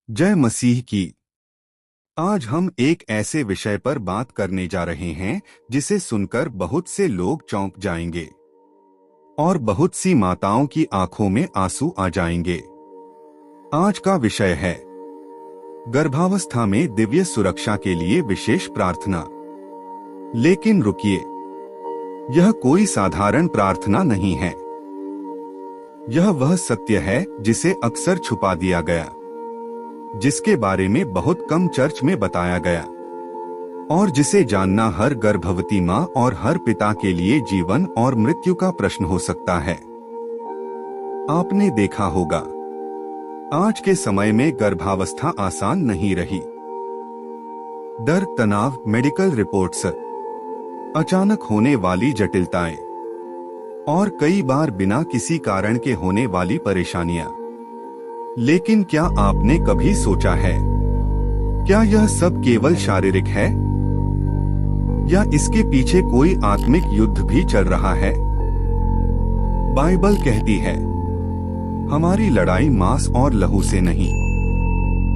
जय मसीह की। आज हम एक ऐसे विषय पर बात करने जा रहे हैं जिसे सुनकर बहुत से लोग चौंक जाएंगे और बहुत सी माताओं की आंखों में आंसू आ जाएंगे। आज का विषय है गर्भावस्था में दिव्य सुरक्षा के लिए विशेष प्रार्थना। लेकिन रुकिए, यह कोई साधारण प्रार्थना नहीं है। यह वह सत्य है जिसे अक्सर छुपा दिया गया, जिसके बारे में बहुत कम चर्च में बताया गया और जिसे जानना हर गर्भवती माँ और हर पिता के लिए जीवन और मृत्यु का प्रश्न हो सकता है। आपने देखा होगा, आज के समय में गर्भावस्था आसान नहीं रही। डर, तनाव, मेडिकल रिपोर्ट्स, अचानक होने वाली जटिलताएं और कई बार बिना किसी कारण के होने वाली परेशानियां। लेकिन क्या आपने कभी सोचा है, क्या यह सब केवल शारीरिक है या इसके पीछे कोई आत्मिक युद्ध भी चल रहा है? बाइबल कहती है, हमारी लड़ाई मांस और लहू से नहीं,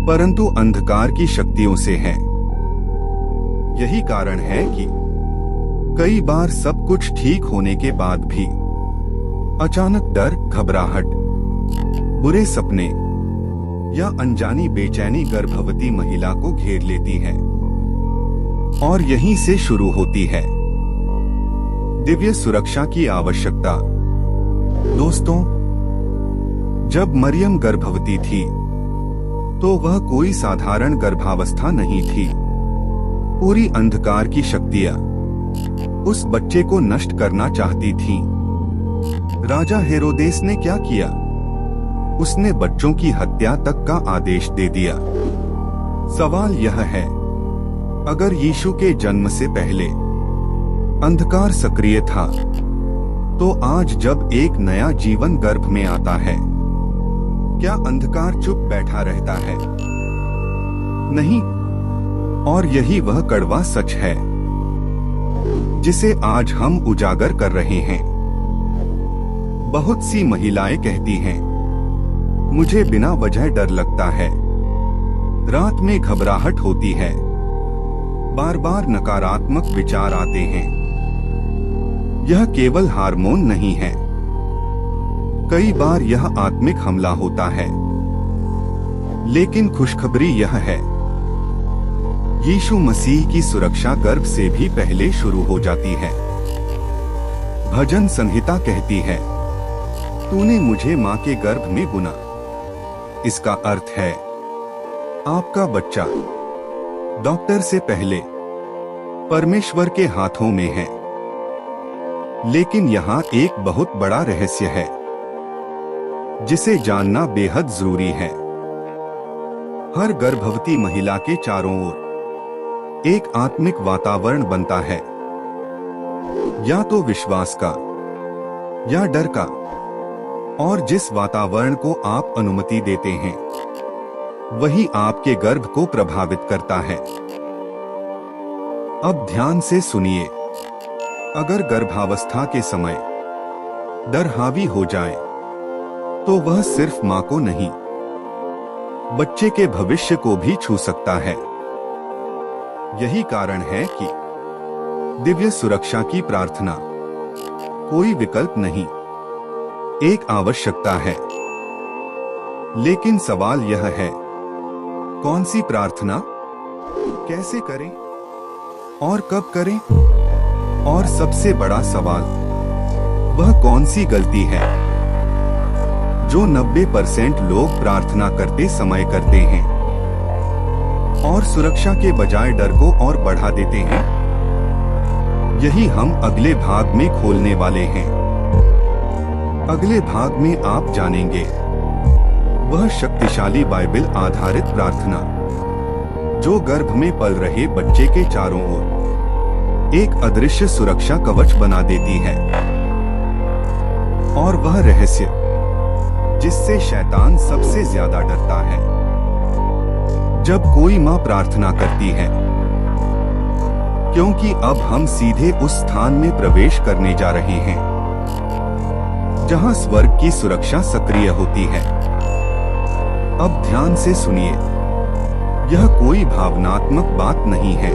परंतु अंधकार की शक्तियों से है। यही कारण है कि कई बार सब कुछ ठीक होने के बाद भी अचानक डर, घबराहट, बुरे सपने या अनजानी बेचैनी गर्भवती महिला को घेर लेती है और यहीं से शुरू होती है दिव्य सुरक्षा की आवश्यकता। दोस्तों, जब मरियम गर्भवती थी तो वह कोई साधारण गर्भावस्था नहीं थी। पूरी अंधकार की शक्तियां उस बच्चे को नष्ट करना चाहती थीं। राजा हेरोदेस ने क्या किया? उसने बच्चों की हत्या तक का आदेश दे दिया। सवाल यह है, अगर यीशु के जन्म से पहले अंधकार सक्रिय था, तो आज जब एक नया जीवन गर्भ में आता है, क्या अंधकार चुप बैठा रहता है? नहीं। और यही वह कड़वा सच है जिसे आज हम उजागर कर रहे हैं। बहुत सी महिलाएं कहती हैं, मुझे बिना वजह डर लगता है, रात में घबराहट होती है, बार बार नकारात्मक विचार आते हैं। यह केवल हार्मोन नहीं है, कई बार यह आत्मिक हमला होता है। लेकिन खुशखबरी यह है, यीशु मसीह की सुरक्षा गर्भ से भी पहले शुरू हो जाती है। भजन संहिता कहती है, तूने मुझे मां के गर्भ में बुना। इसका अर्थ है, आपका बच्चा डॉक्टर से पहले परमेश्वर के हाथों में है। लेकिन यहाँ एक बहुत बड़ा रहस्य है जिसे जानना बेहद जरूरी है। हर गर्भवती महिला के चारों ओर एक आत्मिक वातावरण बनता है, या तो विश्वास का या डर का, और जिस वातावरण को आप अनुमति देते हैं वही आपके गर्भ को प्रभावित करता है। अब ध्यान से सुनिए, अगर गर्भावस्था के समय डर हावी हो जाए तो वह सिर्फ मां को नहीं, बच्चे के भविष्य को भी छू सकता है। यही कारण है कि दिव्य सुरक्षा की प्रार्थना कोई विकल्प नहीं, एक आवश्यकता है। लेकिन सवाल यह है, कौन सी प्रार्थना, कैसे करें और कब करें? और सबसे बड़ा सवाल, वह कौन सी गलती है जो 90% लोग प्रार्थना करते समय करते हैं और सुरक्षा के बजाय डर को और बढ़ा देते हैं? यही हम अगले भाग में खोलने वाले हैं। अगले भाग में आप जानेंगे वह शक्तिशाली बाइबल आधारित प्रार्थना जो गर्भ में पल रहे बच्चे के चारों ओर एक अदृश्य सुरक्षा कवच बना देती है, और वह रहस्य जिससे शैतान सबसे ज्यादा डरता है। जब कोई मां प्रार्थना करती है, क्योंकि अब हम सीधे उस स्थान में प्रवेश करने जा रहे हैं जहां स्वर्ग की सुरक्षा सक्रिय होती है। अब ध्यान से सुनिए, यह कोई भावनात्मक बात नहीं है,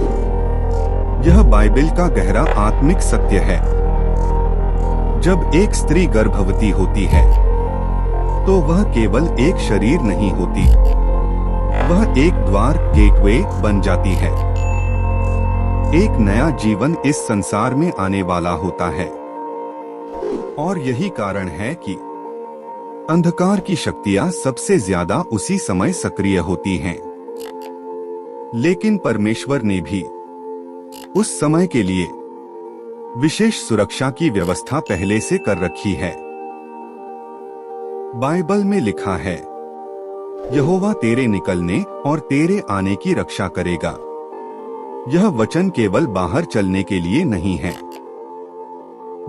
यह बाइबल का गहरा आत्मिक सत्य है। जब एक स्त्री गर्भवती होती है तो वह केवल एक शरीर नहीं होती, वह एक द्वार गेटवे बन जाती है। एक नया जीवन इस संसार में आने वाला होता है। और यही कारण है कि अंधकार की शक्तियां सबसे ज्यादा उसी समय सक्रिय होती हैं। लेकिन परमेश्वर ने भी उस समय के लिए विशेष सुरक्षा की व्यवस्था पहले से कर रखी है। बाइबल में लिखा है, यहोवा तेरे निकलने और तेरे आने की रक्षा करेगा। यह वचन केवल बाहर चलने के लिए नहीं है,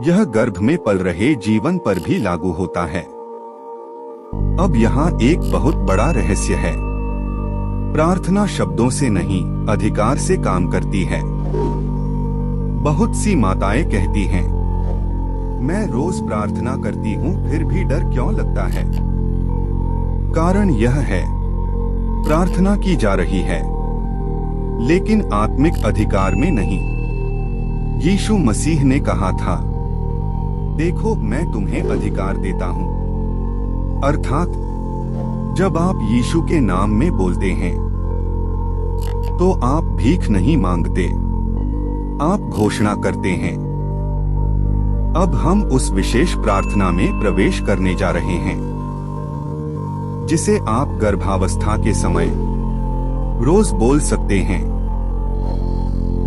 यह गर्भ में पल रहे जीवन पर भी लागू होता है। अब यहाँ एक बहुत बड़ा रहस्य है। प्रार्थना शब्दों से नहीं, अधिकार से काम करती है। बहुत सी माताएं कहती हैं, मैं रोज प्रार्थना करती हूँ, फिर भी डर क्यों लगता है? कारण यह है, प्रार्थना की जा रही है, लेकिन आत्मिक अधिकार में नहीं। यीशु मसीह ने कहा था, देखो मैं तुम्हें अधिकार देता हूँ। अर्थात जब आप यीशु के नाम में बोलते हैं तो आप भीख नहीं मांगते, आप घोषणा करते हैं। अब हम उस विशेष प्रार्थना में प्रवेश करने जा रहे हैं जिसे आप गर्भावस्था के समय रोज बोल सकते हैं।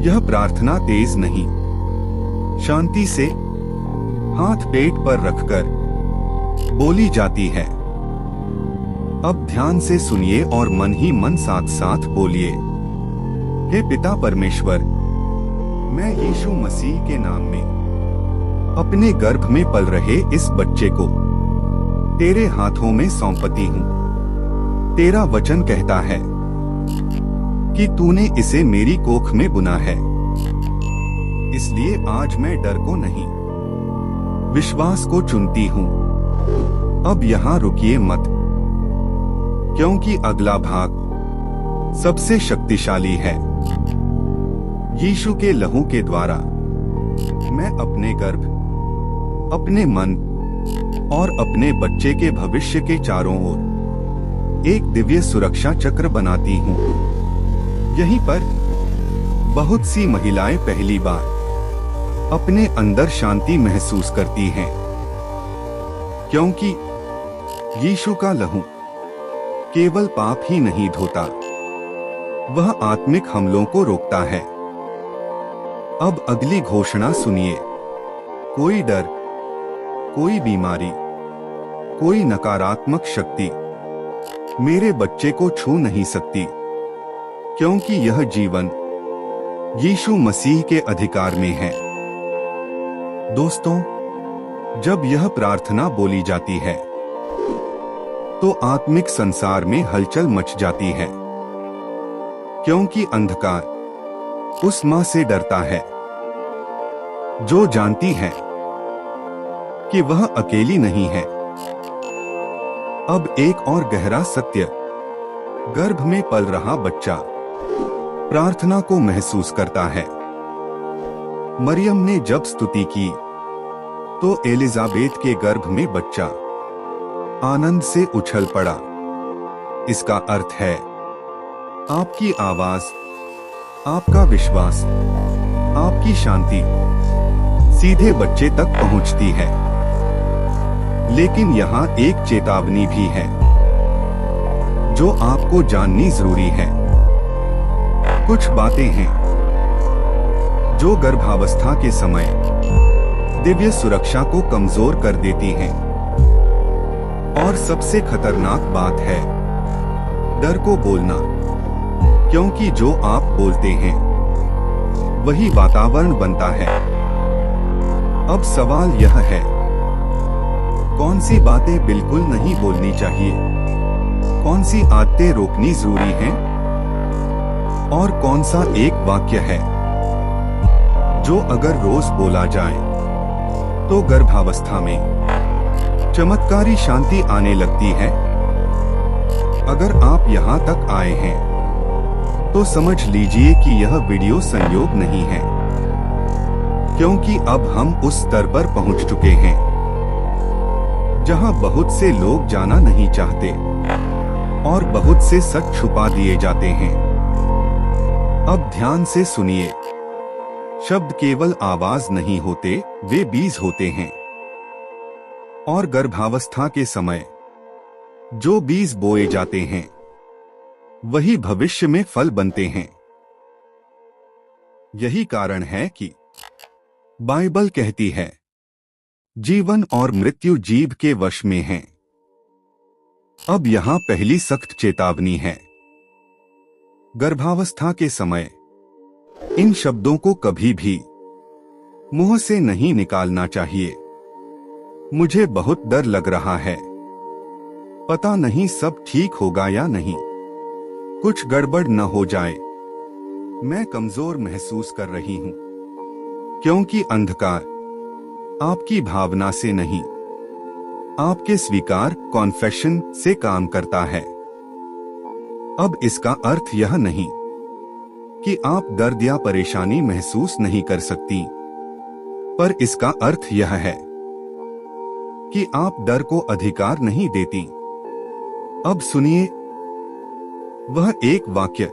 यह प्रार्थना तेज नहीं, शांति से हाथ पेट पर रखकर बोली जाती है। अब ध्यान से सुनिए और मन ही मन साथ साथ बोलिए, हे पिता परमेश्वर, मैं यीशु मसीह के नाम में अपने गर्भ में पल रहे इस बच्चे को तेरे हाथों में सौंपती हूँ। तेरा वचन कहता है कि तूने इसे मेरी कोख में बुना है, इसलिए आज मैं डर को नहीं, विश्वास को चुनती हूँ। अब यहाँ रुकिए मत, क्योंकि अगला भाग सबसे शक्तिशाली है। यीशु के लहू के द्वारा मैं अपने गर्भ, अपने मन और अपने बच्चे के भविष्य के चारों ओर एक दिव्य सुरक्षा चक्र बनाती हूँ। यहीं पर बहुत सी महिलाएं पहली बार अपने अंदर शांति महसूस करती हैं, क्योंकि यीशु का लहू केवल पाप ही नहीं धोता, वह आत्मिक हमलों को रोकता है। अब अगली घोषणा सुनिए, कोई डर, कोई बीमारी, कोई नकारात्मक शक्ति मेरे बच्चे को छू नहीं सकती, क्योंकि यह जीवन यीशु मसीह के अधिकार में है। दोस्तों, जब यह प्रार्थना बोली जाती है तो आत्मिक संसार में हलचल मच जाती है, क्योंकि अंधकार उस मां से डरता है जो जानती है कि वह अकेली नहीं है। अब एक और गहरा सत्य, गर्भ में पल रहा बच्चा प्रार्थना को महसूस करता है। मरियम ने जब स्तुति की तो एलिजाबेथ के गर्भ में बच्चा आनंद से उछल पड़ा। इसका अर्थ है, आपकी आवाज, आपका विश्वास, आपकी शांति सीधे बच्चे तक पहुंचती है। लेकिन यहाँ एक चेतावनी भी है जो आपको जाननी जरूरी है। कुछ बातें हैं जो गर्भावस्था के समय दिव्य सुरक्षा को कमजोर कर देती हैं। और सबसे खतरनाक बात है डर को बोलना, क्योंकि जो आप बोलते हैं वही वातावरण बनता है। अब सवाल यह है, कौन सी बातें बिल्कुल नहीं बोलनी चाहिए, कौन सी आदतें रोकनी जरूरी हैं, और कौन सा एक वाक्य है जो अगर रोज बोला जाए तो गर्भावस्था में चमत्कारी शांति आने लगती है। अगर आप यहाँ तक आए हैं तो समझ लीजिए कि यह वीडियो संयोग नहीं है, क्योंकि अब हम उस स्तर पर पहुंच चुके हैं जहां बहुत से लोग जाना नहीं चाहते और बहुत से सच छुपा दिए जाते हैं। अब ध्यान से सुनिए, शब्द केवल आवाज नहीं होते, वे बीज होते हैं। और गर्भावस्था के समय जो बीज बोए जाते हैं वही भविष्य में फल बनते हैं। यही कारण है कि बाइबल कहती है, जीवन और मृत्यु जीभ के वश में है। अब यहां पहली सख्त चेतावनी है। गर्भावस्था के समय इन शब्दों को कभी भी मुंह से नहीं निकालना चाहिए। मुझे बहुत डर लग रहा है, पता नहीं सब ठीक होगा या नहीं, कुछ गड़बड़ न हो जाए। मैं कमजोर महसूस कर रही हूं, क्योंकि अंधकार आपकी भावना से नहीं, आपके स्वीकार कॉन्फेशन से काम करता है। अब इसका अर्थ यह नहीं कि आप दर्द या परेशानी महसूस नहीं कर सकती, पर इसका अर्थ यह है कि आप डर को अधिकार नहीं देती। अब सुनिए वह एक वाक्य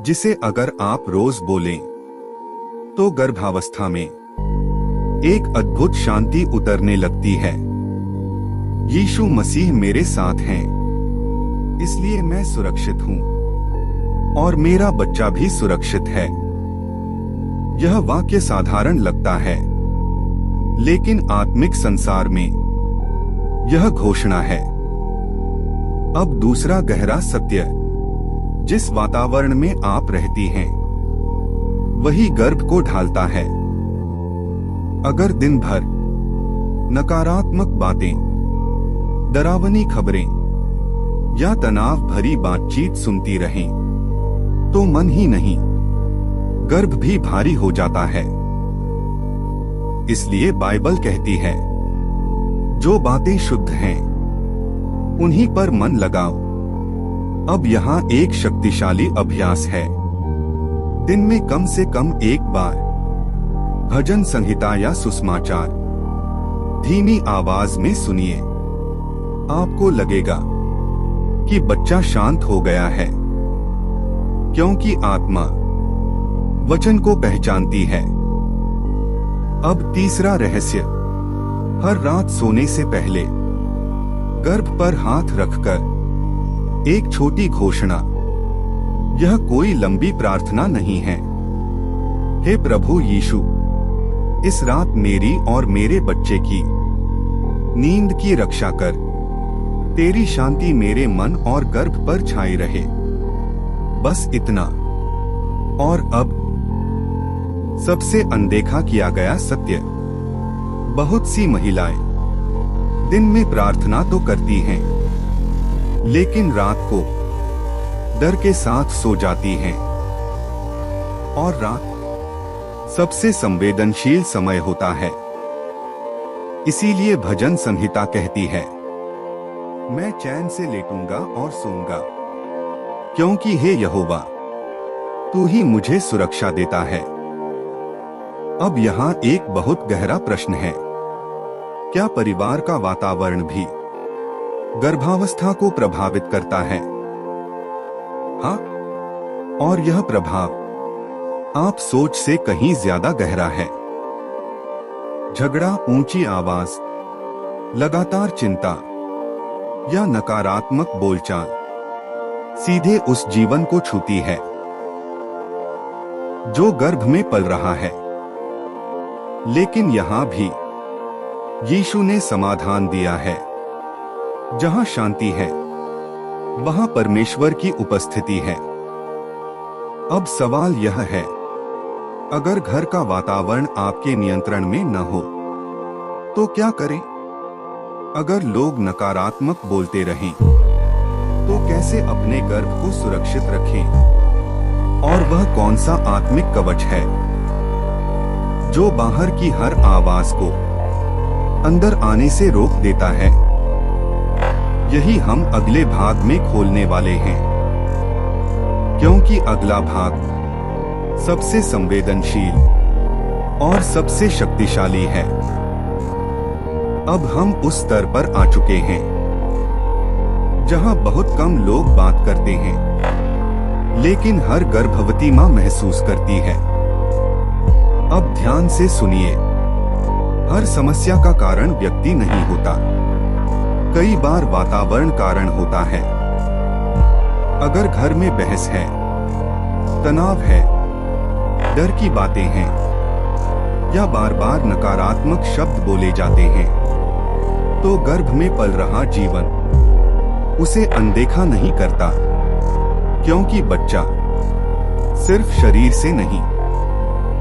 जिसे अगर आप रोज बोलें तो गर्भावस्था में एक अद्भुत शांति उतरने लगती है। यीशु मसीह मेरे साथ हैं, इसलिए मैं सुरक्षित हूं और मेरा बच्चा भी सुरक्षित है। यह वाक्य साधारण लगता है, लेकिन आत्मिक संसार में यह घोषणा है। अब दूसरा गहरा सत्य, जिस वातावरण में आप रहती हैं वही गर्भ को ढालता है। अगर दिन भर नकारात्मक बातें, डरावनी खबरें या तनाव भरी बातचीत सुनती रहें, तो मन ही नहीं, गर्भ भी भारी हो जाता है। इसलिए बाइबल कहती है, जो बातें शुद्ध हैं उन्हीं पर मन लगाओ। अब यहाँ एक शक्तिशाली अभ्यास है। दिन में कम से कम एक बार भजन संहिता या सुसमाचार धीमी आवाज में सुनिए। आपको लगेगा कि बच्चा शांत हो गया है, क्योंकि आत्मा वचन को पहचानती है। अब तीसरा रहस्य, हर रात सोने से पहले गर्भ पर हाथ रखकर एक छोटी घोषणा। यह कोई लंबी प्रार्थना नहीं है। हे प्रभु यीशु, इस रात मेरी और मेरे बच्चे की नींद की रक्षा कर। तेरी शांति मेरे मन और गर्भ पर छाई रहे। बस इतना। और अब सबसे अनदेखा किया गया सत्य, बहुत सी महिलाएं दिन में प्रार्थना तो करती हैं, लेकिन रात को डर के साथ सो जाती हैं। और रात सबसे संवेदनशील समय होता है। इसीलिए भजन संहिता कहती है, मैं चैन से लेटूंगा और सोऊंगा, क्योंकि हे यहोवा, तू ही मुझे सुरक्षा देता है। अब यहाँ एक बहुत गहरा प्रश्न है, क्या परिवार का वातावरण भी गर्भावस्था को प्रभावित करता है? हाँ, और यह प्रभाव आप सोच से कहीं ज्यादा गहरा है। झगड़ा, ऊंची आवाज, लगातार चिंता या नकारात्मक बोलचाल सीधे उस जीवन को छूती है जो गर्भ में पल रहा है। लेकिन यहां भी यीशु ने समाधान दिया है। जहां शांति है वहां परमेश्वर की उपस्थिति है। अब सवाल यह है, अगर घर का वातावरण आपके नियंत्रण में न हो तो क्या करें? अगर लोग नकारात्मक बोलते रहें तो कैसे अपने गर्भ को सुरक्षित रखें? और वह कौन सा आत्मिक कवच है जो बाहर की हर आवाज को अंदर आने से रोक देता है? यही हम अगले भाग में खोलने वाले हैं। क्योंकि अगला भाग सबसे संवेदनशील और सबसे शक्तिशाली है। अब हम उस स्तर पर आ चुके हैं जहां बहुत कम लोग बात करते हैं, लेकिन हर गर्भवती मां महसूस करती है। अब ध्यान से सुनिए, हर समस्या का कारण व्यक्ति नहीं होता, कई बार वातावरण कारण होता है। अगर घर में बहस है, तनाव है, डर की बातें हैं या बार बार नकारात्मक शब्द बोले जाते हैं, तो गर्भ में पल रहा जीवन उसे अनदेखा नहीं करता, क्योंकि बच्चा सिर्फ शरीर से नहीं,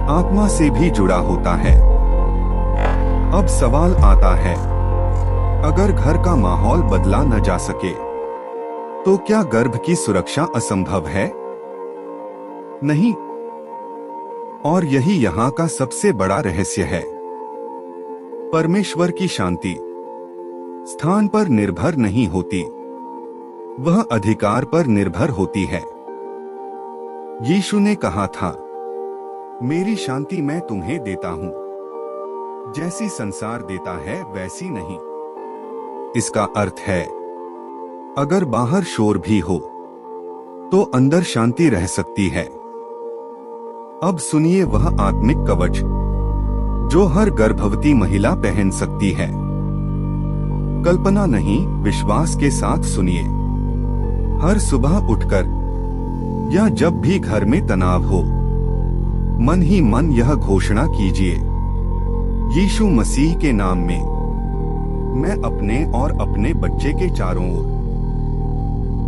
आत्मा से भी जुड़ा होता है। अब सवाल आता है, अगर घर का माहौल बदला न जा सके, तो क्या गर्भ की सुरक्षा असंभव है? नहीं। और यही यहाँ का सबसे बड़ा रहस्य है। परमेश्वर की शांति स्थान पर निर्भर नहीं होती, वह अधिकार पर निर्भर होती है। यीशु ने कहा था, मेरी शांति मैं तुम्हें देता हूं, जैसी संसार देता है वैसी नहीं। इसका अर्थ है, अगर बाहर शोर भी हो तो अंदर शांति रह सकती है। अब सुनिए वह आत्मिक कवच जो हर गर्भवती महिला पहन सकती है। कल्पना नहीं, विश्वास के साथ सुनिए। हर सुबह उठकर या जब भी घर में तनाव हो, मन ही मन यह घोषणा कीजिए, यीशु मसीह के नाम में मैं अपने और अपने बच्चे के चारों ओर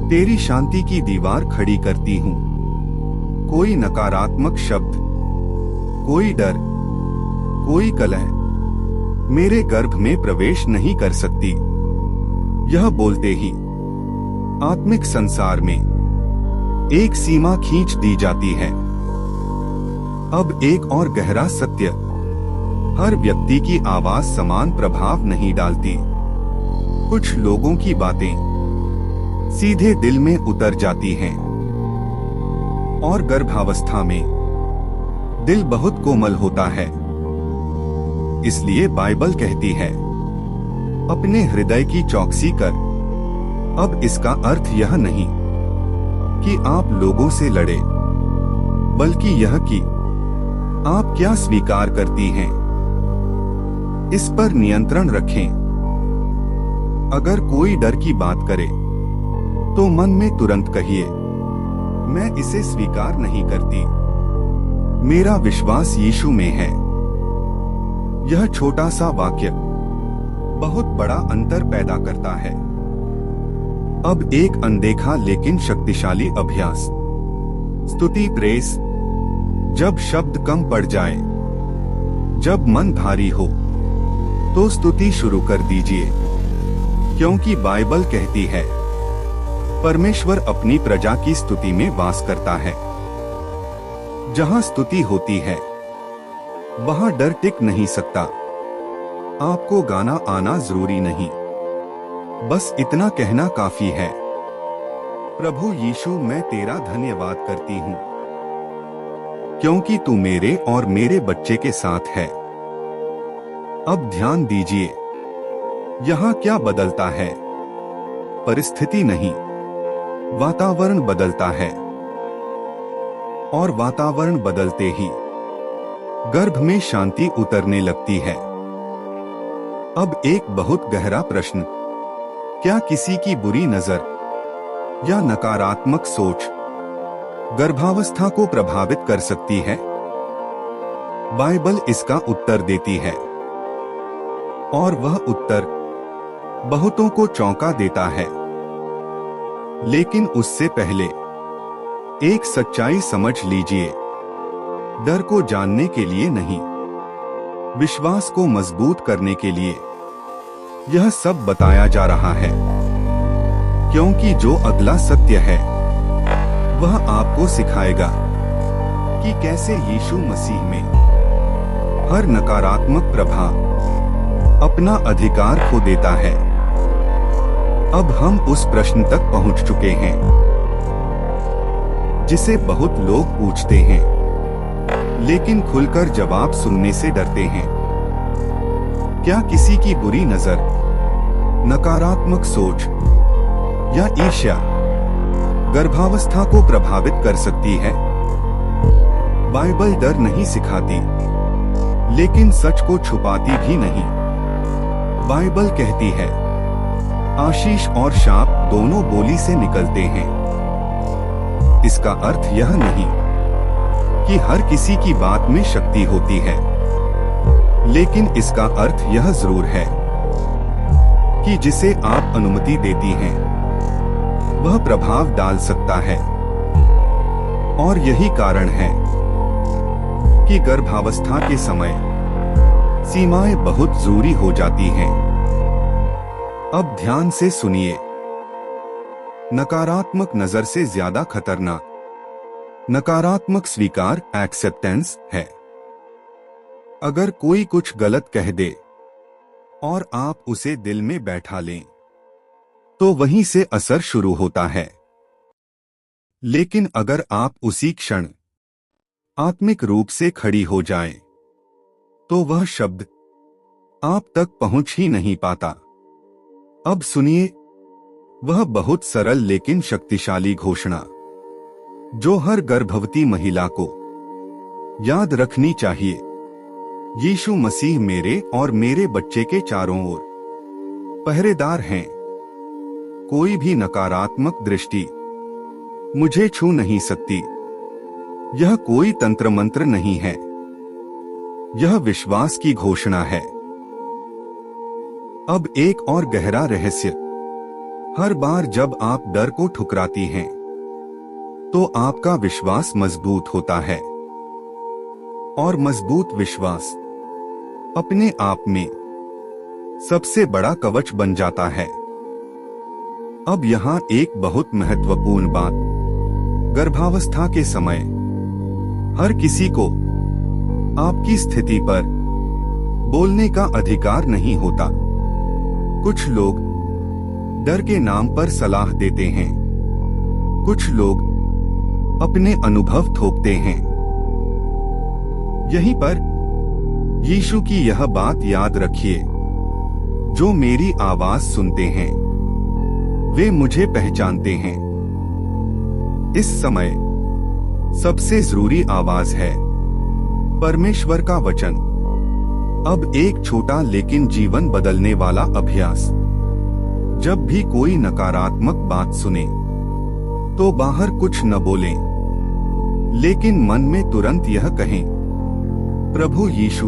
तेरी शांति की दीवार खड़ी करती हूं। कोई नकारात्मक शब्द, कोई डर, कोई कलह मेरे गर्भ में प्रवेश नहीं कर सकती। यह बोलते ही आत्मिक संसार में एक सीमा खींच दी जाती है। अब एक और गहरा सत्य, हर व्यक्ति की आवाज समान प्रभाव नहीं डालती। कुछ लोगों की बातें सीधे दिल में उतर जाती हैं, और गर्भावस्था में दिल बहुत कोमल होता है। इसलिए बाइबल कहती है, अपने हृदय की चौकसी कर। अब इसका अर्थ यह नहीं कि आप लोगों से लड़े, बल्कि यह कि आप क्या स्वीकार करती हैं, इस पर नियंत्रण रखें। अगर कोई डर की बात करे, तो मन में तुरंत कहिए, मैं इसे स्वीकार नहीं करती, मेरा विश्वास यीशु में है। यह छोटा सा वाक्य बहुत बड़ा अंतर पैदा करता है। अब एक अनदेखा लेकिन शक्तिशाली अभ्यास, स्तुति प्रेस। जब शब्द कम पड़ जाए, जब मन भारी हो, तो स्तुति शुरू कर दीजिए, क्योंकि बाइबल कहती है, परमेश्वर अपनी प्रजा की स्तुति में वास करता है। जहां स्तुति होती है, वहां डर टिक नहीं सकता। आपको गाना आना जरूरी नहीं, बस इतना कहना काफी है, प्रभु यीशु मैं तेरा धन्यवाद करती हूं, क्योंकि तू मेरे और मेरे बच्चे के साथ है। अब ध्यान दीजिए, यहां क्या बदलता है? परिस्थिति नहीं, वातावरण बदलता है, और वातावरण बदलते ही गर्भ में शांति उतरने लगती है। अब एक बहुत गहरा प्रश्न, क्या किसी की बुरी नजर या नकारात्मक सोच गर्भावस्था को प्रभावित कर सकती है? बाइबल इसका उत्तर देती है, और वह उत्तर बहुतों को चौंका देता है। लेकिन उससे पहले एक सच्चाई समझ लीजिए, डर को जानने के लिए नहीं, विश्वास को मजबूत करने के लिए यह सब बताया जा रहा है। क्योंकि जो अगला सत्य है, वह आपको सिखाएगा कि कैसे यीशु मसीह में हर नकारात्मक प्रभाव अपना अधिकार खो देता है। अब हम उस प्रश्न तक पहुंच चुके हैं, जिसे बहुत लोग पूछते हैं, लेकिन खुलकर जवाब सुनने से डरते हैं। क्या किसी की बुरी नजर, नकारात्मक सोच या ईर्ष्या गर्भावस्था को प्रभावित कर सकती है? बाइबल डर नहीं सिखाती, लेकिन सच को छुपाती भी नहीं। बाइबल कहती है, आशीष और शाप दोनों बोली से निकलते हैं। इसका अर्थ यह नहीं कि हर किसी की बात में शक्ति होती है, लेकिन इसका अर्थ यह जरूर है कि जिसे आप अनुमति देती हैं, वह प्रभाव डाल सकता है। और यही कारण है कि गर्भावस्था के समय सीमाएं बहुत जरूरी हो जाती हैं। अब ध्यान से सुनिए। नकारात्मक नजर से ज्यादा खतरनाक नकारात्मक स्वीकार, एक्सेप्टेंस है। अगर कोई कुछ गलत कह दे और आप उसे दिल में बैठा लें, तो वहीं से असर शुरू होता है। लेकिन अगर आप उसी क्षण आत्मिक रूप से खड़ी हो जाएं, तो वह शब्द आप तक पहुंच ही नहीं पाता। अब सुनिए वह बहुत सरल लेकिन शक्तिशाली घोषणा जो हर गर्भवती महिला को याद रखनी चाहिए। यीशु मसीह मेरे और मेरे बच्चे के चारों ओर पहरेदार हैं। कोई भी नकारात्मक दृष्टि मुझे छू नहीं सकती। यह कोई तंत्र मंत्र नहीं है, यह विश्वास की घोषणा है। अब एक और गहरा रहस्य, हर बार जब आप डर को ठुकराती हैं, तो आपका विश्वास मजबूत होता है। और मजबूत विश्वास अपने आप में सबसे बड़ा कवच बन जाता है। अब यहां एक बहुत महत्वपूर्ण बात, गर्भावस्था के समय हर किसी को आपकी स्थिति पर बोलने का अधिकार नहीं होता। कुछ लोग डर के नाम पर सलाह देते हैं, कुछ लोग अपने अनुभव थोपते हैं। यहीं पर यीशु की यह बात याद रखिए, जो मेरी आवाज सुनते हैं वे मुझे पहचानते हैं। इस समय सबसे जरूरी आवाज है परमेश्वर का वचन। अब एक छोटा लेकिन जीवन बदलने वाला अभ्यास, जब भी कोई नकारात्मक बात सुने तो बाहर कुछ न बोलें, लेकिन मन में तुरंत यह कहें, प्रभु यीशु,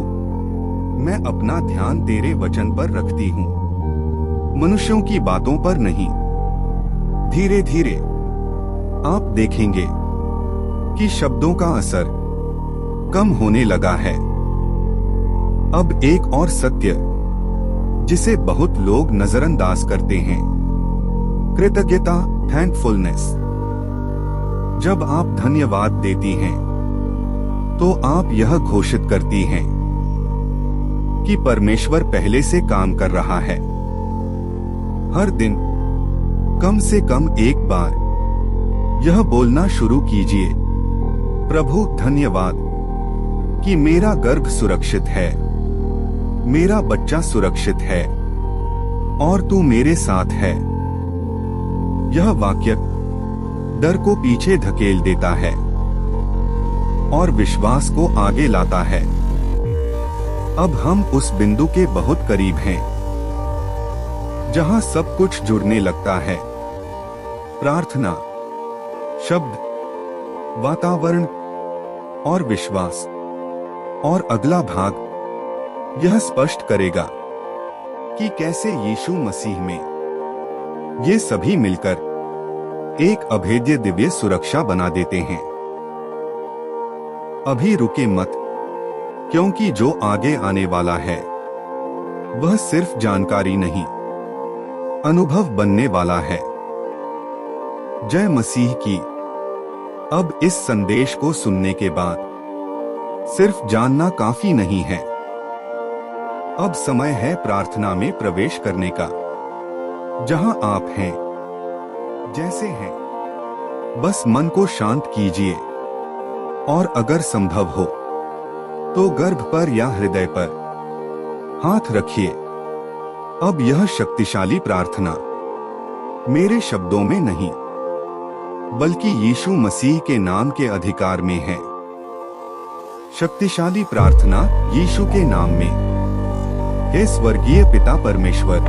मैं अपना ध्यान तेरे वचन पर रखती हूँ, मनुष्यों की बातों पर नहीं। धीरे धीरे आप देखेंगे कि शब्दों का असर कम होने लगा है। अब एक और सत्य जिसे बहुत लोग नजरअंदाज करते हैं, कृतज्ञता, थैंकफुलनेस। जब आप धन्यवाद देती हैं, तो आप यह घोषित करती हैं कि परमेश्वर पहले से काम कर रहा है। हर दिन कम से कम एक बार यह बोलना शुरू कीजिए, प्रभु धन्यवाद कि मेरा गर्भ सुरक्षित है, मेरा बच्चा सुरक्षित है और तू मेरे साथ है। यह वाक्य डर को पीछे धकेल देता है और विश्वास को आगे लाता है। अब हम उस बिंदु के बहुत करीब हैं जहां सब कुछ जुड़ने लगता है। प्रार्थना, शब्द, वातावरण और विश्वास। और अगला भाग यह स्पष्ट करेगा कि कैसे यीशु मसीह में ये सभी मिलकर एक अभेद्य दिव्य सुरक्षा बना देते हैं। अभी रुके मत, क्योंकि जो आगे आने वाला है वह सिर्फ जानकारी नहीं, अनुभव बनने वाला है। जय मसीह की। अब इस संदेश को सुनने के बाद सिर्फ जानना काफी नहीं है। अब समय है प्रार्थना में प्रवेश करने का। जहां आप हैं, जैसे हैं, बस मन को शांत कीजिए और अगर संभव हो तो गर्भ पर या हृदय पर हाथ रखिए। अब यह शक्तिशाली प्रार्थना मेरे शब्दों में नहीं बल्कि यीशु मसीह के नाम के अधिकार में है। शक्तिशाली प्रार्थना यीशु के नाम में। हे स्वर्गीय पिता परमेश्वर,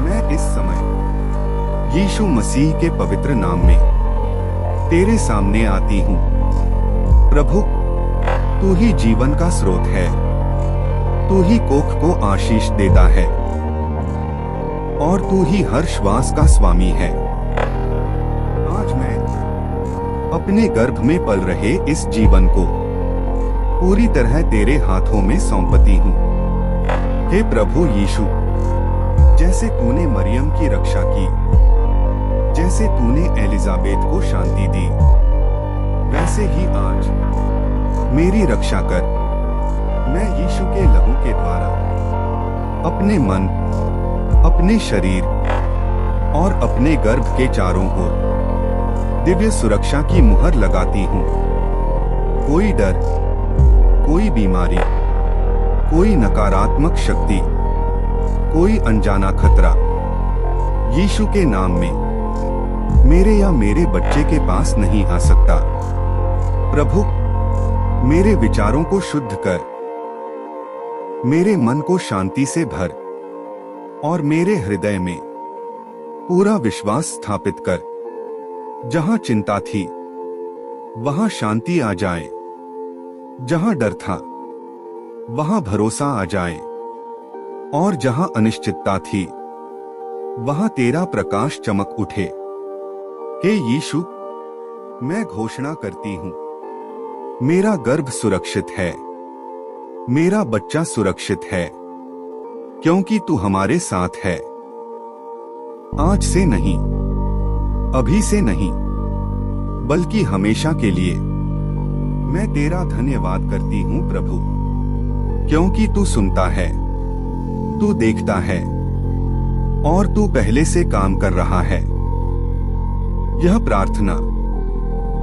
मैं इस समय यीशु मसीह के पवित्र नाम में तेरे सामने आती हूँ। प्रभु, तू ही जीवन का स्रोत है, तू ही कोख को आशीष देता है और तू ही हर श्वास का स्वामी है। आज मैं अपने गर्भ में पल रहे इस जीवन को पूरी तरह तेरे हाथों में सौंपती हूँ। हे प्रभु यीशु, जैसे तूने मरियम की रक्षा की, जैसे तूने एलिजाबेथ को शांति दी, वैसे ही आज मेरी रक्षा कर। मैं यीशु के लहू के द्वारा अपने मन, अपने शरीर और अपने गर्भ के चारों ओर दिव्य सुरक्षा की मुहर लगाती हूँ। कोई डर, कोई बीमारी, कोई नकारात्मक शक्ति, कोई अनजाना खतरा यीशु के नाम में मेरे या मेरे बच्चे के पास नहीं आ सकता। प्रभु, मेरे विचारों को शुद्ध कर, मेरे मन को शांति से भर और मेरे हृदय में पूरा विश्वास स्थापित कर। जहां चिंता थी वहां शांति आ जाए, जहां डर था वहां भरोसा आ जाए और जहां अनिश्चितता थी वहां तेरा प्रकाश चमक उठे। हे यीशु, मैं घोषणा करती हूं, मेरा गर्भ सुरक्षित है, मेरा बच्चा सुरक्षित है, क्योंकि तू हमारे साथ है। आज से नहीं, अभी से नहीं, बल्कि हमेशा के लिए मैं तेरा धन्यवाद करती हूं प्रभु, क्योंकि तू सुनता है, तू देखता है और तू पहले से काम कर रहा है। यह प्रार्थना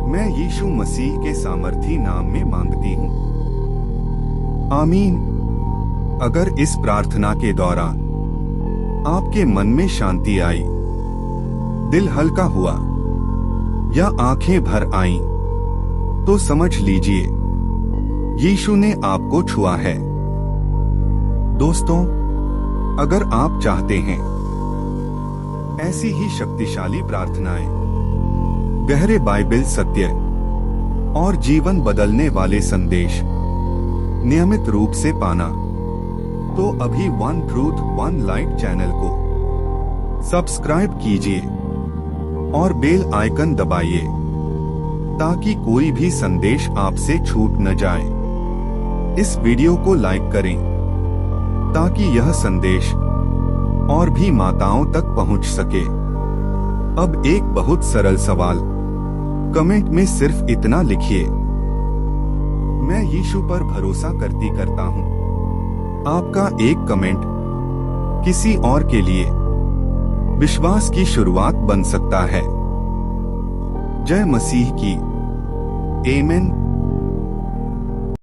मैं यीशु मसीह के सामर्थी नाम में मांगती हूँ। आमीन। अगर इस प्रार्थना के दौरान आपके मन में शांति आई, दिल हल्का हुआ या आंखें भर आईं, तो समझ लीजिए यीशु ने आपको छुआ है। दोस्तों, अगर आप चाहते हैं ऐसी ही शक्तिशाली प्रार्थनाएं, गहरे बाइबल सत्य और जीवन बदलने वाले संदेश नियमित रूप से पाना, तो अभी one truth one light channel को सब्सक्राइब कीजिए और बेल आइकन दबाइए ताकि कोई भी संदेश आपसे छूट न जाए। इस वीडियो को लाइक करें ताकि यह संदेश और भी माताओं तक पहुंच सके। अब एक बहुत सरल सवाल कमेंट में सिर्फ इतना लिखिए, मैं यीशु पर भरोसा करता हूं। आपका एक कमेंट किसी और के लिए विश्वास की शुरुआत बन सकता है। जय मसीह की। आमीन।